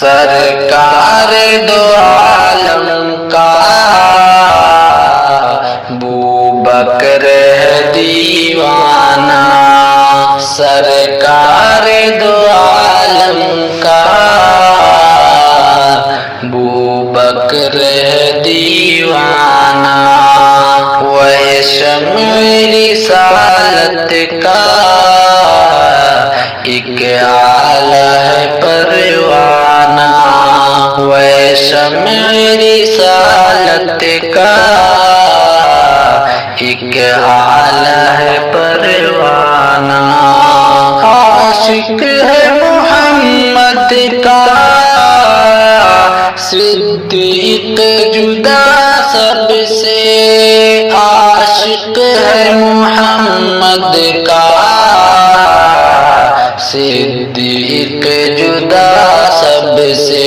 سرکار دو عالم کا ابوبکر ہے دیوانہ، سرکار دو عالم کا ابوبکر ہے دیوانہ، وہ شمع رسالت کا ایک آلہ ہے پروانہ، وہ شمع رسالت کا ایک آلہ ہے پروانہ، عاشق ہے محمد کا صدیق جدا سب سے، عاشق ہے محمد کا صدیق جدا سب سے،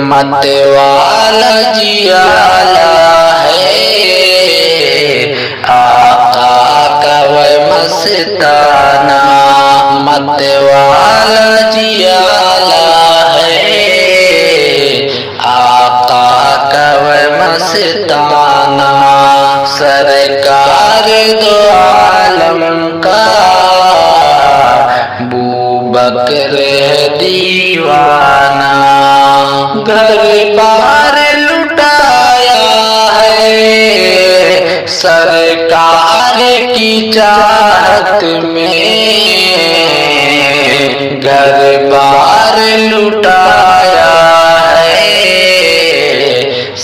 مت والا جیالا ہے آقا کا وہ مستانہ، مت والا جیالا ہے آقا کا وہ مستانہ، سرکار دو عالم کا ابوبکر ہے دیوانہ، گھر بار لٹایا ہے سرکار کی چاہت میں، گھر بار لٹایا ہے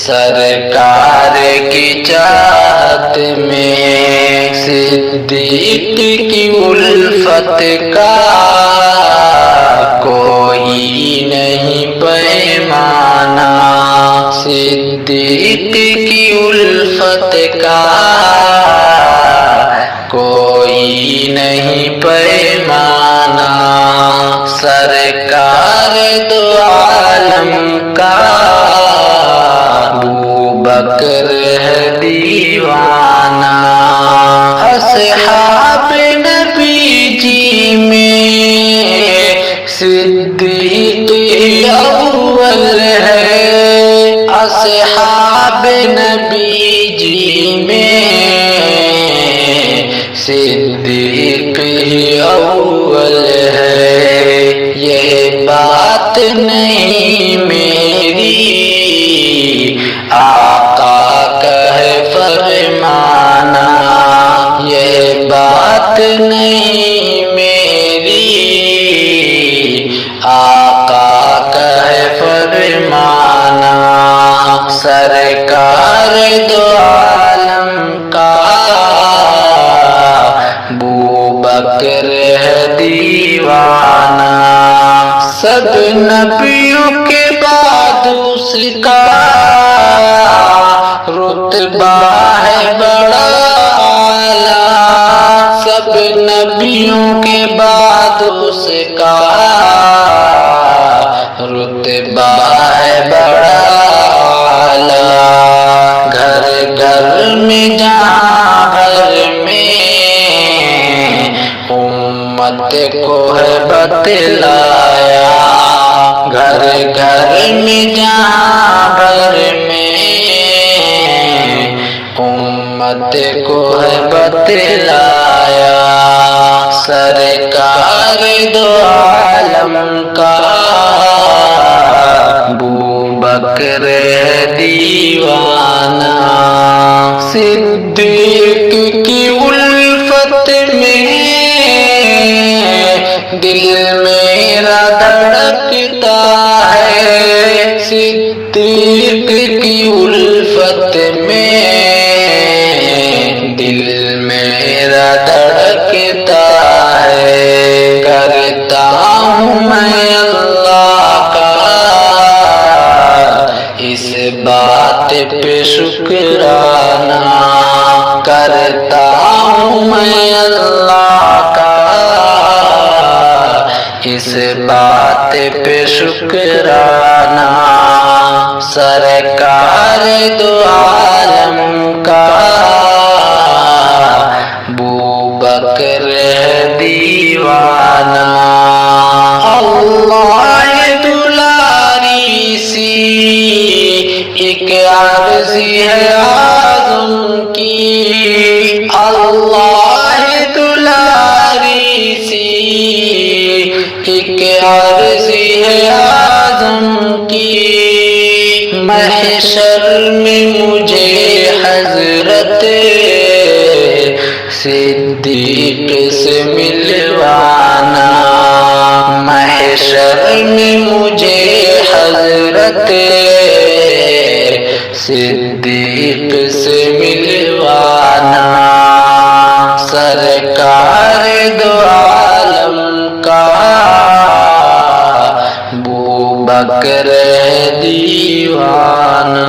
سرکار کی چاہت میں، صدیق کی الفت کا کوئی نہیں پیمانہ، صدیق کی الفت کا کوئی نہیں پیمانہ، سرکار دو عالم کا ابوبکر ہے دیوانہ، اصحاب نبی جی میں صدیق اول ہے، اصحاب نبی جی میں صدیق اول ہے، یہ بات نہیں میری آقا کا ہے فرمانا، یہ بات نہیں میری آقا کا ہے فرمانا، سرکار دو عالم کا ابوبکر ہے دیوانہ، سب نبیوں کے بعد اس کا رتبہ ہے بڑا اعلیٰ، سب نبیوں کے بعد اس کا رتبہ ہے بڑا اعلیٰ، گھر گھر میں جہاں گھر میں امت کو ہے بتلایا، گھر گھر میں جہاں گھر میں امت کو ہے بتلایا، سرکار دو عالم کا ابوبکر ہے دیوانہ، صدیق کی الفت میں دل میرا دھڑکتا ہے، صدیق کی الفت میں دل میرا دھڑکتا ہے، کرتا ہوں میں اللہ کا اس بات پہ شکرانہ، کرتا ہوں میں اللہ کا اس بات پہ شکرانہ، سرکار دو عالم کا ابوبکر ہے دیوانہ، اللہ دلال عرضی ہے اعظم کی اللہ دلاری سی ایک عرضی ہے اعظم کی محشر میں مجھے حضرت صدیق سے ملوانا محشر میں مجھے حضرت صدیق سے ملوانا سرکار دو عالم کا ابو بکر دیوانہ